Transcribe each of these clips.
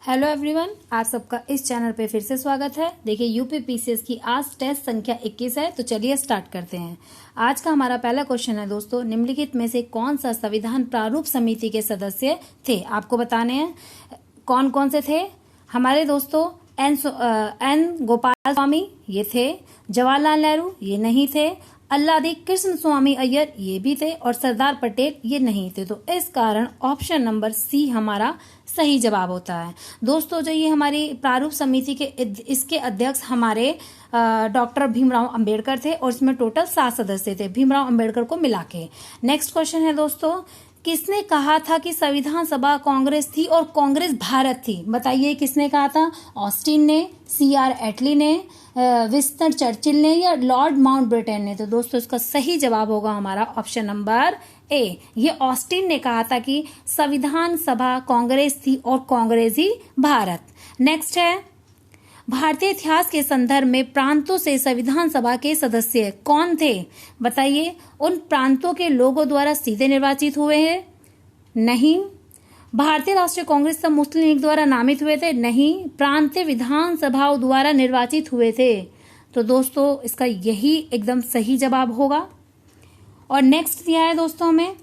Hello everyone, आप सबका इस चैनल पे फिर से स्वागत है। देखिए यूपी पीसीएस की आज टेस्ट संख्या 21 है, तो चलिए स्टार्ट करते हैं। आज का हमारा पहला क्वेश्चन है दोस्तों, निम्नलिखित में से कौन सा संविधान प्रारूप समिति के सदस्य थे? आपको बताने हैं कौन कौन से थे हमारे दोस्तों। एन गोपाल स्वामी ये थे, जवाहरलाल नेहरू ये नहीं थे, अल्लादी कृष्ण स्वामी अय्यर ये भी थे और सरदार पटेल ये नहीं थे। तो इस कारण ऑप्शन नंबर सी हमारा सही जवाब होता है। दोस्तों जो ये हमारी प्रारूप समिति के इसके अध्यक्ष हमारे डॉक्टर भीमराव अंबेडकर थे और इसमें टोटल 7 सदस्य थे भीमराव अंबेडकर को मिला के। नेक्स्ट क्वेश्चन है दोस्तों, किसने कहा था कि संविधान सभा कांग्रेस थी और कांग्रेस भारत थी? बताइए किसने कहा था? ऑस्टिन ने, CR एटली ने, विंस्टन चर्चिल ने या लॉर्ड माउंटबेटन ने? तो दोस्तों इसका सही जवाब होगा हमारा ऑप्शन नंबर ए। ये ऑस्टिन ने कहा था कि संविधान सभा कांग्रेस थी और कांग्रेस ही भारत। नेक्स्ट है, भारतीय इतिहास के संदर्भ में प्रांतों से संविधान सभा के सदस्य कौन थे? बताइए, उन प्रांतों के लोगों द्वारा सीधे निर्वाचित हुए हैं? नहीं। भारतीय राष्ट्रीय कांग्रेस सब मुस्लिम लीग द्वारा नामित हुए थे? नहीं। प्रांतीय विधानसभाओं द्वारा निर्वाचित हुए थे? तो दोस्तों इसका यही एकदम सही जवाब होगा। और नेक्स्ट दिया है दोस्तों हमें,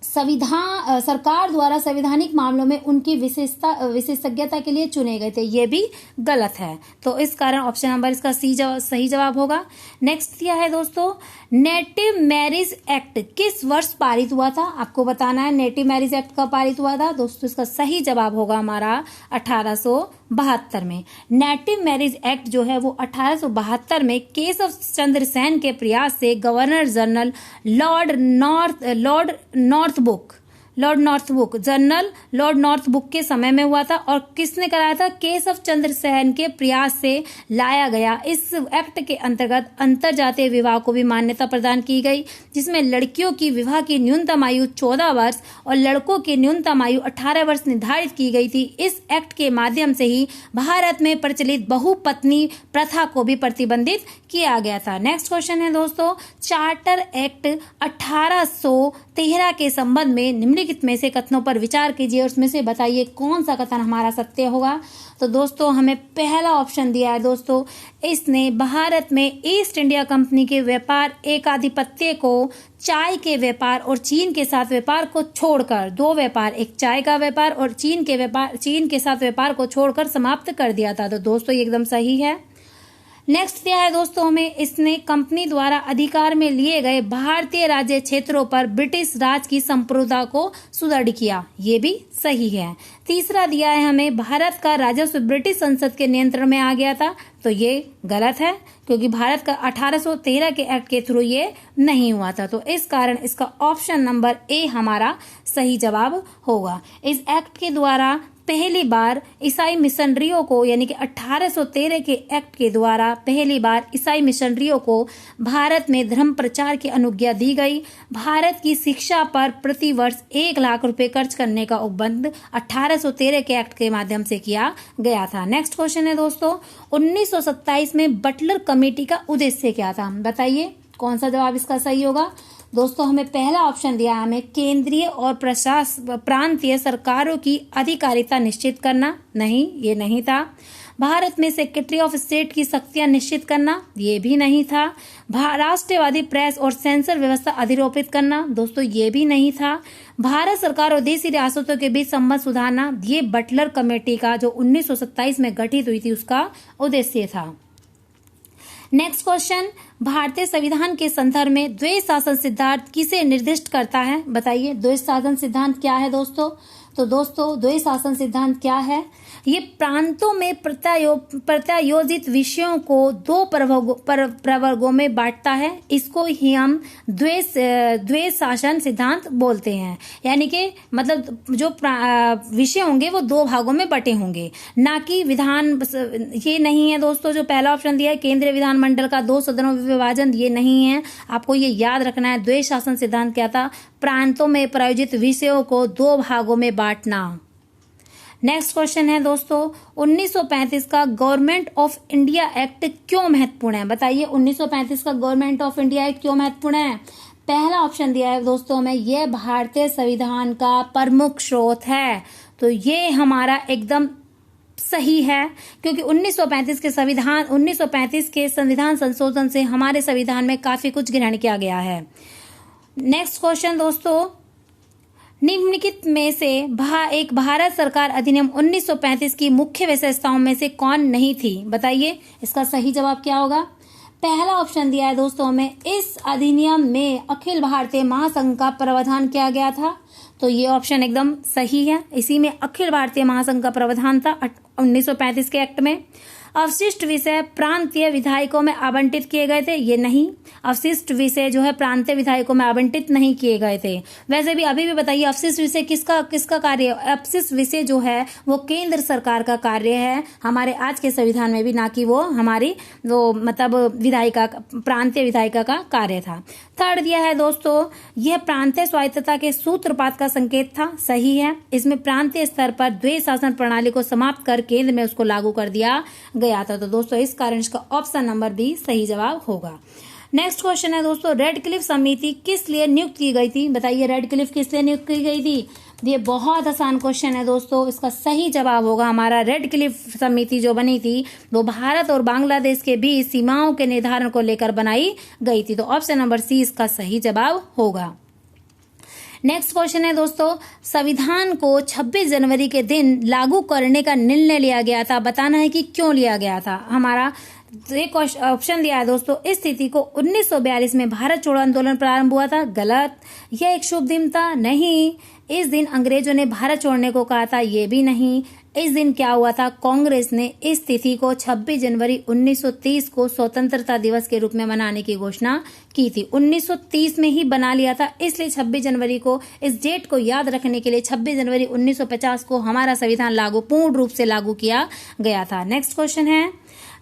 सरकार द्वारा संवैधानिक मामलों में उनकी विशेषज्ञता के लिए चुने गए थे? ये भी गलत है, तो इस कारण ऑप्शन नंबर इसका सही जवाब होगा। नेक्स्ट दिया है दोस्तों, नेटिव मैरिज एक्ट किस वर्ष पारित हुआ था? आपको बताना है नेटिव मैरिज एक्ट कब पारित हुआ था। दोस्तों इसका सही जवाब होगा हमारा 1872 में। नेटिव मैरिज एक्ट जो है वो 1872 में केशव चंद्र सेन के प्रयास से गवर्नर जनरल लॉर्ड नॉर्थबुक के समय में हुआ था। और किसने कराया था? केशव चंद्र सेन के प्रयास से लाया गया। इस एक्ट के अंतर्गत अंतरजातीय विवाह को भी मान्यता प्रदान की गई, जिसमें लड़कियों की विवाह की न्यूनतम आयु 14 वर्ष और लड़कों की न्यूनतम आयु 18 वर्ष निर्धारित की गई थी। इस एक्ट के माध्यम से ही भारत में प्रचलित बहुपत्नी प्रथा को भी प्रतिबंधित किया गया था। नेक्स्ट क्वेश्चन है दोस्तों, चार्टर एक्ट 1813 के संबंध में निम्नलिखित में से कथनों पर विचार कीजिए और उसमें से बताइए कौन सा कथन हमारा सत्य होगा। तो दोस्तों हमें पहला ऑप्शन दिया है दोस्तों, इसने भारत में ईस्ट इंडिया कंपनी के व्यापार एकाधिपत्य को चाय के व्यापार और चीन के साथ व्यापार को छोड़कर, 2 व्यापार, एक चाय का व्यापार और चीन के साथ व्यापार को छोड़कर समाप्त कर दिया था। तो दोस्तों ये एकदम सही है। नेक्स्ट दिया है दोस्तों हमें, इसने कंपनी द्वारा अधिकार में लिए गए भारतीय राज्य क्षेत्रों पर ब्रिटिश राज की संप्रभुता को सुदृढ़ किया। ये भी सही है। तीसरा दिया है हमें, भारत का राजस्व ब्रिटिश संसद के नियंत्रण में आ गया था। तो ये गलत है, क्योंकि भारत का 1813 के एक्ट के थ्रू ये नहीं हुआ था। तो इस कारण इसका ऑप्शन नंबर ए हमारा सही जवाब होगा। इस एक्ट के द्वारा पहली बार ईसाई मिशनरियों को, यानी कि 1813 के एक्ट के द्वारा पहली बार ईसाई मिशनरियों को भारत में धर्म प्रचार की अनुज्ञा दी गई। भारत की शिक्षा पर प्रति वर्ष 1 लाख रुपए खर्च करने का उपबंध 1813 के एक्ट के माध्यम से किया गया था। नेक्स्ट क्वेश्चन है दोस्तों, 1927 में बटलर कमेटी का उद्देश्य क्या था? बताइए कौन सा जवाब इसका सही होगा। दोस्तों हमें पहला ऑप्शन दिया है, हमें केंद्रीय और प्रांतीय सरकारों की अधिकारिता निश्चित करना। नहीं, ये नहीं था। भारत में सेक्रेटरी ऑफ स्टेट की शक्तियां निश्चित करना, ये भी नहीं था। राष्ट्रवादी प्रेस और सेंसर व्यवस्था अधिरोपित करना, दोस्तों ये भी नहीं था। भारत सरकार और देशी रियासतों के बीच संबंध सुधारना, ये बटलर कमेटी का जो 1927 में गठित हुई थी उसका उद्देश्य था। नेक्स्ट क्वेश्चन, भारतीय संविधान के संदर्भ में द्वैध शासन सिद्धांत किसे निर्दिष्ट करता है? बताइए द्वैध शासन सिद्धांत क्या है दोस्तों। तो दोस्तों द्वैध शासन सिद्धांत क्या है? ये प्रांतों में प्रत्यायोजित विषयों को 2 प्रवर्गों में बांटता है। इसको ही हम द्वैध शासन सिद्धांत बोलते हैं। यानी कि मतलब जो विषय होंगे वो 2 भागों में बटे होंगे, ना कि विधान। ये नहीं है दोस्तों जो पहला ऑप्शन दिया है केंद्रीय विधानमंडल का 2 सदनों में विभाजन, ये नहीं है। आपको ये याद रखना है, द्वैध शासन सिद्धांत क्या था? प्रांतों में प्रायोजित विषयों को 2 भागों में बांटना। नेक्स्ट क्वेश्चन है दोस्तों, 1935 का गवर्नमेंट ऑफ इंडिया एक्ट क्यों महत्वपूर्ण है? बताइए 1935 का गवर्नमेंट ऑफ इंडिया एक्ट क्यों महत्वपूर्ण है? पहला ऑप्शन दिया है दोस्तों में, यह भारतीय संविधान का प्रमुख स्रोत है। तो ये हमारा एकदम सही है, क्योंकि 1935 के संविधान संशोधन से हमारे संविधान में काफी कुछ ग्रहण किया गया है। नेक्स्ट क्वेश्चन दोस्तों, निम्नलिखित में से एक भारत सरकार अधिनियम 1935 की मुख्य विशेषताओं में से कौन नहीं थी? बताइए इसका सही जवाब क्या होगा। पहला ऑप्शन दिया है दोस्तों हमें, इस अधिनियम में अखिल भारतीय महासंघ का प्रावधान किया गया था। तो ये ऑप्शन एकदम सही है, इसी में अखिल भारतीय महासंघ का प्रावधान था 1935 के एक्ट में। अवशिष्ट विषय प्रांतीय विधायकों में आवंटित किए गए थे, ये नहीं, अवशिष्ट विषय जो है प्रांतीय विधायकों में आवंटित नहीं किए गए थे। वैसे भी अभी भी बताइए अवशिष्ट विषय किसका कार्य? अवशिष्ट विषय जो है वो केंद्र सरकार का कार्य है हमारे आज के संविधान में भी, ना कि वो हमारी वो मतलब प्रांतीय विधायिका का कार्य था। थर्ड दिया है दोस्तों, यह प्रांतीय स्वायत्तता के सूत्रपात का संकेत था, सही है। इसमें प्रांतीय स्तर पर द्वैध शासन प्रणाली को समाप्त कर केंद्र में उसको लागू कर दिया गया था। तो दोस्तों इस कारण इसका ऑप्शन नंबर बी सही जवाब होगा। नेक्स्ट क्वेश्चन है दोस्तों, रेडक्लिफ समिति किस लिए नियुक्त की गई थी? बताइए रेडक्लिफ किस लिए नियुक्त की गई थी? ये बहुत आसान क्वेश्चन है दोस्तों, इसका सही जवाब होगा हमारा रेडक्लिफ समिति जो बनी थी वो भारत और बांग्लादेश के बीच सीमाओं के निर्धारण को लेकर बनाई गई थी। तो ऑप्शन नंबर सी इसका सही जवाब होगा। नेक्स्ट क्वेश्चन है दोस्तों, संविधान को 26 जनवरी के दिन लागू करने का निर्णय लिया गया था, बताना है कि क्यों लिया गया था। हमारा एक ऑप्शन दिया है दोस्तों, इस तिथि को 1942 में भारत छोड़ो आंदोलन प्रारंभ हुआ था, गलत। यह एक शुभ दिन था, नहीं। इस दिन अंग्रेजों ने भारत छोड़ने को कहा था, ये भी नहीं। इस दिन क्या हुआ था, कांग्रेस ने इस तिथि को 26 जनवरी 1930 को स्वतंत्रता दिवस के रूप में मनाने की घोषणा की थी। 1930 में ही बना लिया था, इसलिए 26 जनवरी को इस डेट को याद रखने के लिए 26 जनवरी 1950 को हमारा संविधान पूर्ण रूप से लागू किया गया था। नेक्स्ट क्वेश्चन है,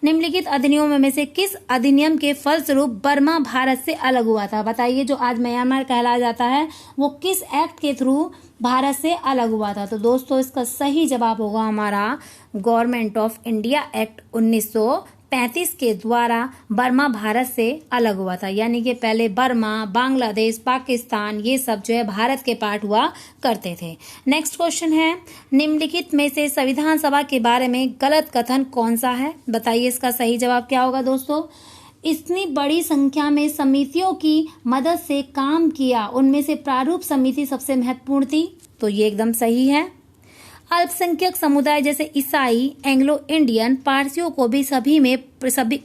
निम्नलिखित अधिनियमों में से किस अधिनियम के फलस्वरूप बर्मा भारत से अलग हुआ था? बताइए जो आज म्यांमार कहलाया जाता है वो किस एक्ट के थ्रू भारत से अलग हुआ था? तो दोस्तों इसका सही जवाब होगा हमारा गवर्नमेंट ऑफ इंडिया एक्ट 1935 के द्वारा बर्मा भारत से अलग हुआ था। यानी कि पहले बर्मा, बांग्लादेश, पाकिस्तान ये सब जो है भारत के पार्ट हुआ करते थे। नेक्स्ट क्वेश्चन है, निम्नलिखित में से संविधान सभा के बारे में गलत कथन कौन सा है? बताइए इसका सही जवाब क्या होगा दोस्तों। इतनी बड़ी संख्या में समितियों की मदद से काम किया, उनमें से प्रारूप समिति सबसे महत्वपूर्ण थी, तो ये एकदम सही है। अल्पसंख्यक समुदाय जैसे ईसाई, एंग्लो इंडियन, पारसियों को भी सभी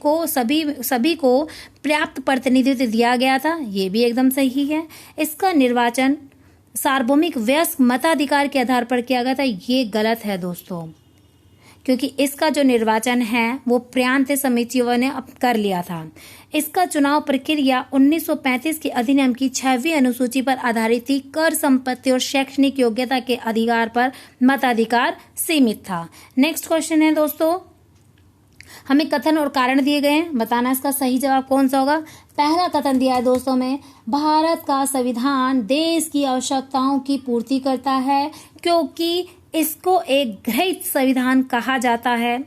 को पर्याप्त प्रतिनिधित्व दिया गया था, ये भी एकदम सही है। इसका निर्वाचन सार्वभौमिक वयस्क मताधिकार के आधार पर किया गया था, ये गलत है दोस्तों, क्योंकि इसका जो निर्वाचन है वो प्रांतीय समितियों ने कर लिया था। इसका चुनाव प्रक्रिया 1935 के अधिनियम की 6वीं अनुसूची पर आधारित थी। कर, संपत्ति और शैक्षणिक योग्यता के अधिकार पर मताधिकार सीमित था। नेक्स्ट क्वेश्चन है दोस्तों, हमें कथन और कारण दिए गए हैं, बताना इसका सही जवाब कौन सा होगा। पहला कथन दिया है दोस्तों में, भारत का संविधान देश की आवश्यकताओं की पूर्ति करता है क्योंकि इसको एक गृहीत संविधान कहा जाता है।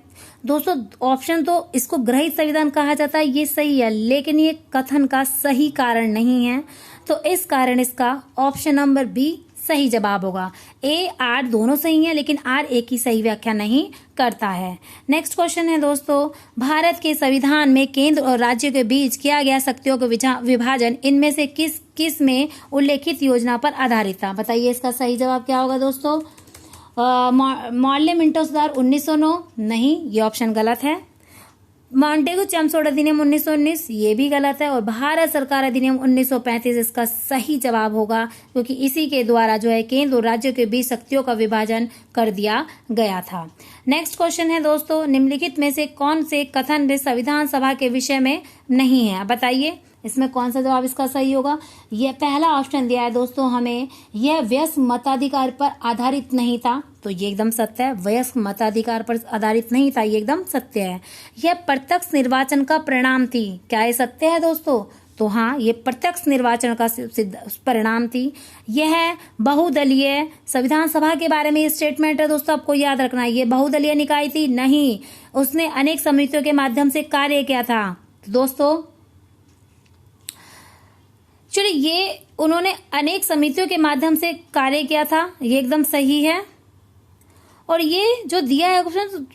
दोस्तों ऑप्शन तो इसको गृहीत संविधान कहा जाता है ये सही है, लेकिन ये कथन का सही कारण नहीं है, तो इस कारण इसका ऑप्शन नंबर बी सही जवाब होगा। ए, आर दोनों सही है, लेकिन आर एक की सही व्याख्या नहीं करता है। नेक्स्ट क्वेश्चन है दोस्तों, भारत के संविधान में केंद्र और राज्य के बीच किया गया शक्तियों का विभाजन इनमें से किस में उल्लेखित योजना पर आधारित था? बताइए इसका सही जवाब क्या होगा दोस्तों। मॉर्ले मिंटो सुधार 1909, नहीं, ये ऑप्शन गलत है। मॉन्टेगू चमसोड अधिनियम 1919, ये भी गलत है। और भारत सरकार अधिनियम 1935 इसका सही जवाब होगा, क्योंकि इसी के द्वारा जो है केंद्र और राज्यों के बीच शक्तियों का विभाजन कर दिया गया था। नेक्स्ट क्वेश्चन है दोस्तों, निम्नलिखित में से कौन से कथन संविधान सभा के विषय में नहीं है? बताइए इसमें कौन सा जवाब इसका सही होगा। यह पहला ऑप्शन दिया है दोस्तों हमें, यह वयस्क मताधिकार पर आधारित नहीं था, तो ये एकदम सत्य है। वयस्क मताधिकार पर आधारित नहीं था, ये एकदम सत्य है। यह प्रत्यक्ष निर्वाचन का परिणाम थी, क्या ये सत्य है दोस्तों? तो हाँ, ये प्रत्यक्ष निर्वाचन का परिणाम थी। यह बहुदलीय संविधान सभा के बारे में ये स्टेटमेंट है दोस्तों, आपको याद रखना है। ये बहुदलीय निकाय थी नहीं, उसने अनेक समितियों के माध्यम से कार्य किया था दोस्तों। चलिए, ये उन्होंने अनेक समितियों के माध्यम से कार्य किया था, ये एकदम सही है। और ये जो दिया है क्वेश्चन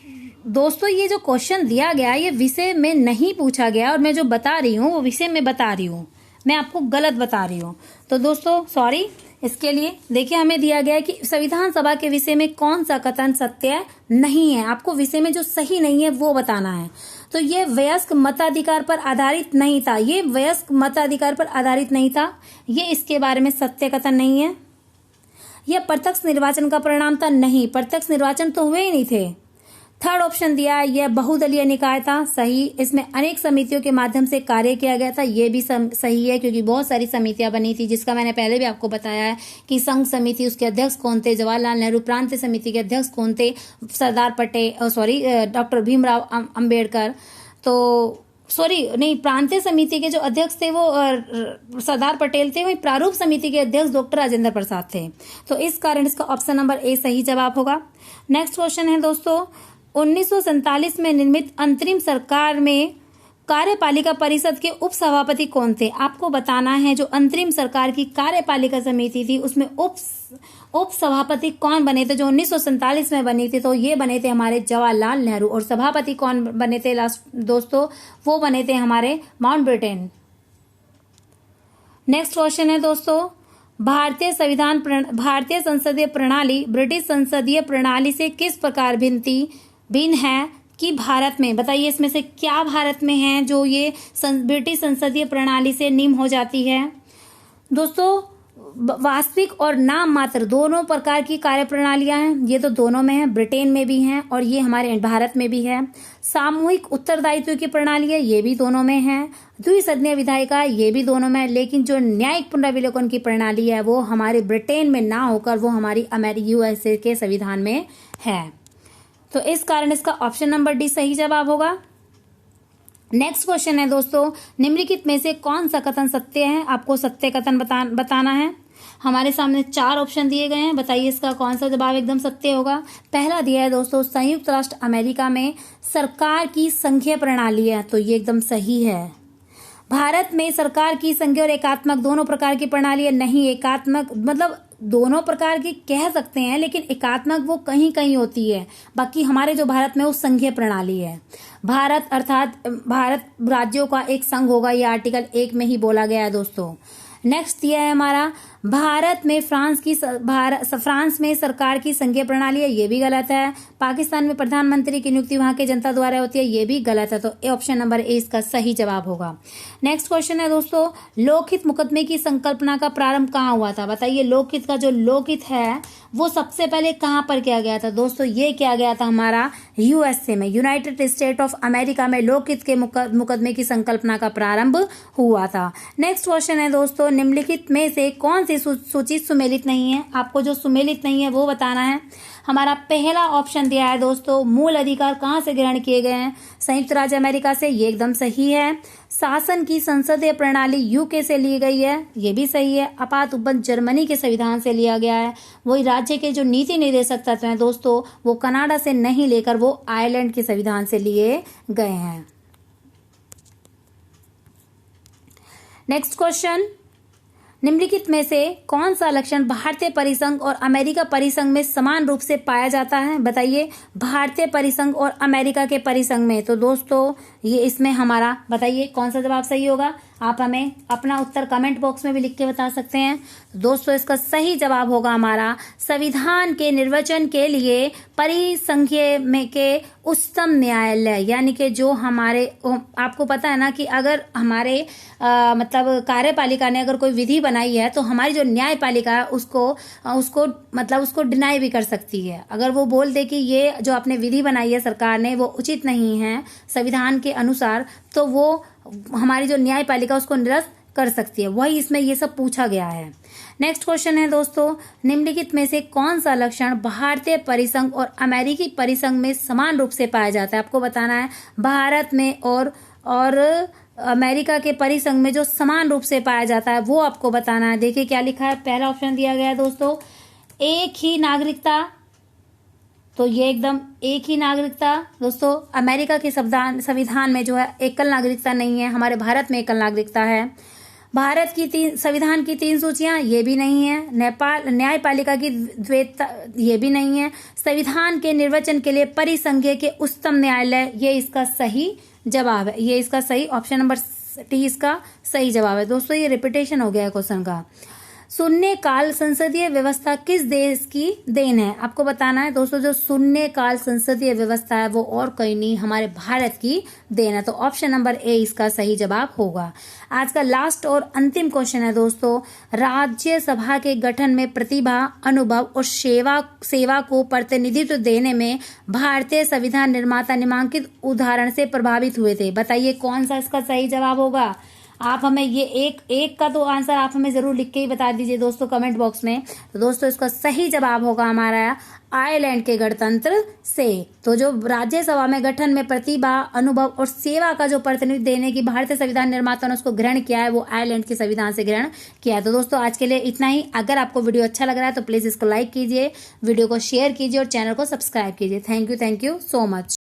दोस्तों, ये जो क्वेश्चन दिया गया ये विषय में नहीं पूछा गया, और मैं जो बता रही हूँ वो विषय में बता रही हूँ, मैं आपको गलत बता रही हूँ। तो दोस्तों सॉरी इसके लिए। देखिए हमें दिया गया है कि संविधान सभा के विषय में कौन सा कथन सत्य नहीं है, आपको विषय में जो सही नहीं है वो बताना है। तो ये वयस्क मताधिकार पर आधारित नहीं था, ये वयस्क मताधिकार पर आधारित नहीं था, ये इसके बारे में सत्य कथन नहीं है। यह प्रत्यक्ष निर्वाचन का परिणाम था, नहीं, प्रत्यक्ष निर्वाचन तो हुए ही नहीं थे। थर्ड ऑप्शन दिया है यह बहुदलीय निकाय था, सही, इसमें अनेक समितियों के माध्यम से कार्य किया गया था, ये भी सही है, क्योंकि बहुत सारी समितियां बनी थी, जिसका मैंने पहले भी आपको बताया है कि संघ समिति उसके अध्यक्ष कौन थे, जवाहरलाल नेहरू प्रांतीय समिति के अध्यक्ष कौन थे, सरदार पटेल डॉक्टर भीमराव अम्बेडकर, तो प्रांतीय समिति के जो अध्यक्ष थे वो सरदार पटेल थे, वहीं प्रारूप समिति के अध्यक्ष डॉक्टर राजेंद्र प्रसाद थे। तो इस कारण इसका ऑप्शन नंबर ए सही जवाब होगा। नेक्स्ट क्वेश्चन है दोस्तों, 1947 में निर्मित अंतरिम सरकार में कार्यपालिका परिषद के उपसभापति कौन थे? आपको बताना है जो अंतरिम सरकार की कार्यपालिका समिति थी उसमें उप सभापति कौन बने थे, जो 1947 में बनी थी, तो ये बने थे हमारे जवाहरलाल नेहरू। और सभापति कौन बने थे लास्ट दोस्तों, वो बने थे हमारे माउंटबेटन। नेक्स्ट क्वेश्चन है दोस्तों, भारतीय संसदीय प्रणाली ब्रिटिश संसदीय प्रणाली से किस प्रकार भिन्न है कि भारत में, बताइए इसमें से क्या भारत में है जो ये ब्रिटिश संसदीय प्रणाली से निम्न हो जाती है? दोस्तों वास्तविक और नाम मात्र दोनों प्रकार की कार्यप्रणालियां हैं, ये तो दोनों में है, ब्रिटेन में भी हैं और ये हमारे भारत में भी है। सामूहिक उत्तरदायित्व की प्रणाली है, ये भी दोनों में है। द्विसदनीय विधायिका, ये भी दोनों में है। लेकिन जो न्यायिक पुनर्विलोकन की प्रणाली है वो हमारे ब्रिटेन में ना होकर वो हमारी यूएसए के संविधान में है। तो इस कारण इसका ऑप्शन नंबर डी सही जवाब होगा। नेक्स्ट क्वेश्चन है दोस्तों, निम्नलिखित में से कौन सा कथन सत्य है? आपको सत्य कथन बताना है। हमारे सामने 4 ऑप्शन दिए गए हैं, बताइए इसका कौन सा जवाब एकदम सत्य होगा। पहला दिया है दोस्तों, संयुक्त राष्ट्र अमेरिका में सरकार की संघीय प्रणाली है, तो ये एकदम सही है। भारत में सरकार की संघीय और एकात्मक दोनों प्रकार की प्रणाली है, नहीं, एकात्मक मतलब दोनों प्रकार की कह सकते हैं, लेकिन एकात्मक वो कहीं कहीं होती है, बाकी हमारे जो भारत में वो संघीय प्रणाली है। भारत अर्थात भारत राज्यों का एक संघ होगा, ये आर्टिकल 1 में ही बोला गया है दोस्तों। नेक्स्ट दिया है हमारा, भारत में फ्रांस में सरकार की संघीय प्रणाली है, ये भी गलत है। पाकिस्तान में प्रधानमंत्री की नियुक्ति वहां के जनता द्वारा होती है, ये भी गलत है। तो ऑप्शन नंबर ए इसका सही जवाब होगा। नेक्स्ट क्वेश्चन है दोस्तों, लोकहित मुकदमे की संकल्पना का प्रारंभ कहाँ हुआ था? बताइए लोकहित का जो लोकहित है वो सबसे पहले कहाँ पर किया गया था? दोस्तों ये किया गया था हमारा यूएसए में, यूनाइटेड स्टेट ऑफ अमेरिका में लोकहित के मुकदमे की संकल्पना का प्रारंभ हुआ था। नेक्स्ट क्वेश्चन है दोस्तों, निम्नलिखित में से कौन सी सूची सुमेलित नहीं है? आपको जो सुमेलित नहीं है वो बताना है। हमारा पहला ऑप्शन दिया है दोस्तों, मूल अधिकार कहाँ से ग्रहण किए गए हैं? संयुक्त राज्य अमेरिका से, ये एकदम सही है। शासन की संसदीय प्रणाली यूके से ली गई है, ये भी सही है। आपात उपबंध जर्मनी के संविधान से लिया गया है। वही राज्य के जो नीति निर्देशक तत्व हैं दोस्तों वो कनाडा से नहीं लेकर वो आयरलैंड के संविधान से लिए गए हैं। नेक्स्ट क्वेश्चन, निम्नलिखित में से कौन सा लक्षण भारतीय परिसंघ और अमेरिका परिसंघ में समान रूप से पाया जाता है? बताइए भारतीय परिसंघ और अमेरिका के परिसंघ में। तो दोस्तों ये इसमें हमारा बताइए कौन सा जवाब सही होगा? आप हमें अपना उत्तर कमेंट बॉक्स में भी लिख के बता सकते हैं। तो दोस्तों इसका सही जवाब होगा हमारा, संविधान के निर्वचन के लिए परिसंघीय में के उच्चतम न्यायालय, यानी कि जो हमारे, आपको पता है ना कि अगर हमारे मतलब कार्यपालिका ने अगर कोई विधि बनाई है तो हमारी जो न्यायपालिका है उसको डिनाई भी कर सकती है। अगर वो बोल दे कि ये जो आपने विधि बनाई है सरकार ने वो उचित नहीं है संविधान के अनुसार, तो वो हमारी जो न्यायपालिका उसको निरस्त कर सकती है। वही इसमें ये सब पूछा गया है। नेक्स्ट क्वेश्चन है दोस्तों, निम्नलिखित में से कौन सा लक्षण भारतीय परिसंघ और अमेरिकी परिसंघ में समान रूप से पाया जाता है? आपको बताना है भारत में और अमेरिका के परिसंघ में जो समान रूप से पाया जाता है वो आपको बताना है। देखिए क्या लिखा है, पहला ऑप्शन दिया गया है दोस्तों, एक ही नागरिकता। तो ये एकदम एक ही नागरिकता। दोस्तों अमेरिका के संविधान में जो है एकल नागरिकता नहीं है, हमारे भारत में एकल नागरिकता है। भारत की संविधान की 3 सूचियां, ये भी नहीं है। नेपाल न्यायपालिका की द्वैतता, ये भी नहीं है। संविधान के निर्वचन के लिए परिसंघीय के उच्चतम न्यायालय, ये इसका सही जवाब है। ये इसका सही ऑप्शन नंबर टी इसका सही जवाब है। दोस्तों ये रिपीटेशन हो गया है क्वेश्चन का। शून्यकाल संसदीय व्यवस्था किस देश की देन है? आपको बताना है दोस्तों, जो शून्यकाल संसदीय व्यवस्था है वो और कोई नहीं, हमारे भारत की देन है। तो ऑप्शन नंबर ए इसका सही जवाब होगा। आज का लास्ट और अंतिम क्वेश्चन है दोस्तों, राज्यसभा के गठन में प्रतिभा, अनुभव और सेवा को प्रतिनिधित्व देने में भारतीय संविधान निर्माता निम्नलिखित उदाहरण से प्रभावित हुए थे। बताइए कौन सा इसका सही जवाब होगा। आप हमें ये एक का तो आंसर आप हमें जरूर लिख के ही बता दीजिए दोस्तों कमेंट बॉक्स में। तो दोस्तों इसका सही जवाब होगा हमारा आयरलैंड के गणतंत्र से। तो जो राज्यसभा में गठन में प्रतिभा, अनुभव और सेवा का जो प्रतिनिधित्व देने की भारतीय संविधान निर्माता ने उसको ग्रहण किया है, वो आयरलैंड के संविधान से ग्रहण किया है। तो दोस्तों आज के लिए इतना ही। अगर आपको वीडियो अच्छा लग रहा है तो प्लीज इसको लाइक कीजिए, वीडियो को शेयर कीजिए और चैनल को सब्सक्राइब कीजिए। Thank you so much.